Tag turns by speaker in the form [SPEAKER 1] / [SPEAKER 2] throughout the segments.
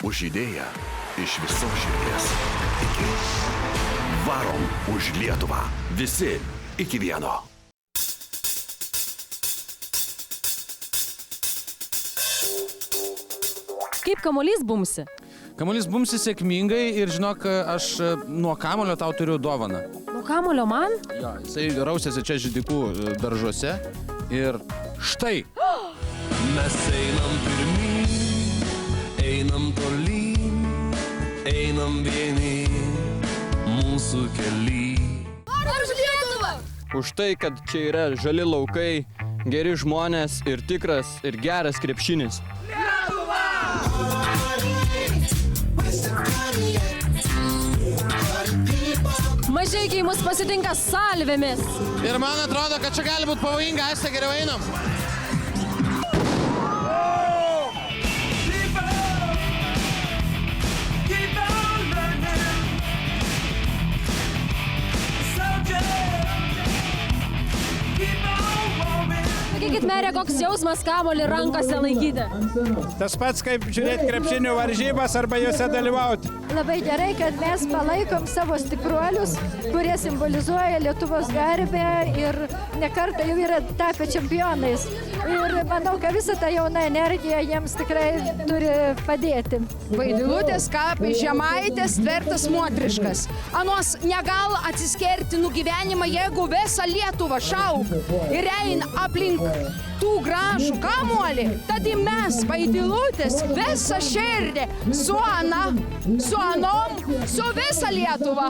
[SPEAKER 1] Už idėją iš visos širdies. Iki. Varom už Lietuvą. Visi iki vieno.
[SPEAKER 2] Kaip kamuolys bumsi?
[SPEAKER 3] Kamuolys bumsi sėkmingai ir žinok, aš nuo kamuolio tau turiu dovaną.
[SPEAKER 2] Nuo kamuolio man?
[SPEAKER 3] Jo, jisai rausėsi čia Židikų daržuose ir štai.
[SPEAKER 4] Mes einam pirmyn, einam tolyn, einam vieni mūsų kely.
[SPEAKER 5] Už Lietuvą!
[SPEAKER 6] Už tai, kad čia yra žali laukai, geri žmonės ir tikras ir geras krepšinis.
[SPEAKER 2] Mažeikiai mus pasitinka salvėmis.
[SPEAKER 3] Ir man atrodo, kad čia gali būti pavojinga, aš geriau einam.
[SPEAKER 2] Sakykit, merė, koks jausmas kamuolį rankose laikyti?
[SPEAKER 7] Tas pats kaip žiūrėti krepšinio varžybas arba juose dalyvauti.
[SPEAKER 8] Labai gerai, kad mes palaikom savo stipruolius, kurie simbolizuoja Lietuvos garbę ir nekartą jau yra tapę čempionais. Ir manau, kad visą tą jauną energiją jiems tikrai turi padėti.
[SPEAKER 5] Vaidilutės kaip žemaitės tvirtas motriškas. Anos negal atsiskerti nugyvenimą, jeigu visą Lietuvą šauk ir eina aplink tų gražų kamuolį. Tad mes, Vaidilutės, visą širdį su Ana, su Anom, su visą Lietuvą.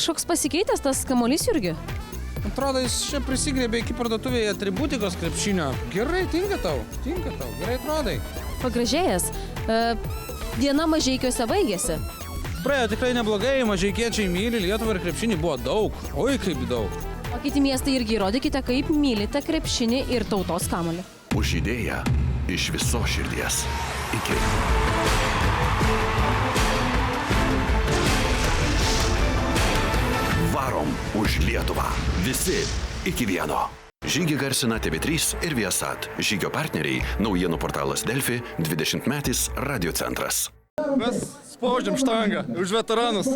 [SPEAKER 2] Kažkoks pasikeitęs tas kamuolys, Jurgi?
[SPEAKER 3] Atrodo, jis čia prisigrėbė iki parduotuvėje atributikos krepšinio. Gerai, tinka tau, gerai atrodai.
[SPEAKER 2] Pagražėjęs. Diena Mažeikiuose baigėsi.
[SPEAKER 3] Praėjo tikrai neblogai, mažeikiečiai myli Lietuvą ir krepšinį buvo daug. Oi, kaip daug.
[SPEAKER 2] O kiti miestai irgi įrodykite, kaip mylite krepšinį ir tautos kamuolį.
[SPEAKER 1] Už idėją iš visos širdies. Iki. Varom už Lietuvą. Visi iki vieno. Žygį garsina TV3 ir Viasat. Žygio partneriai – naujienų portalas Delfi, 20-metis Radio centras.
[SPEAKER 6] Mes spaudžiam štangą už veteranus.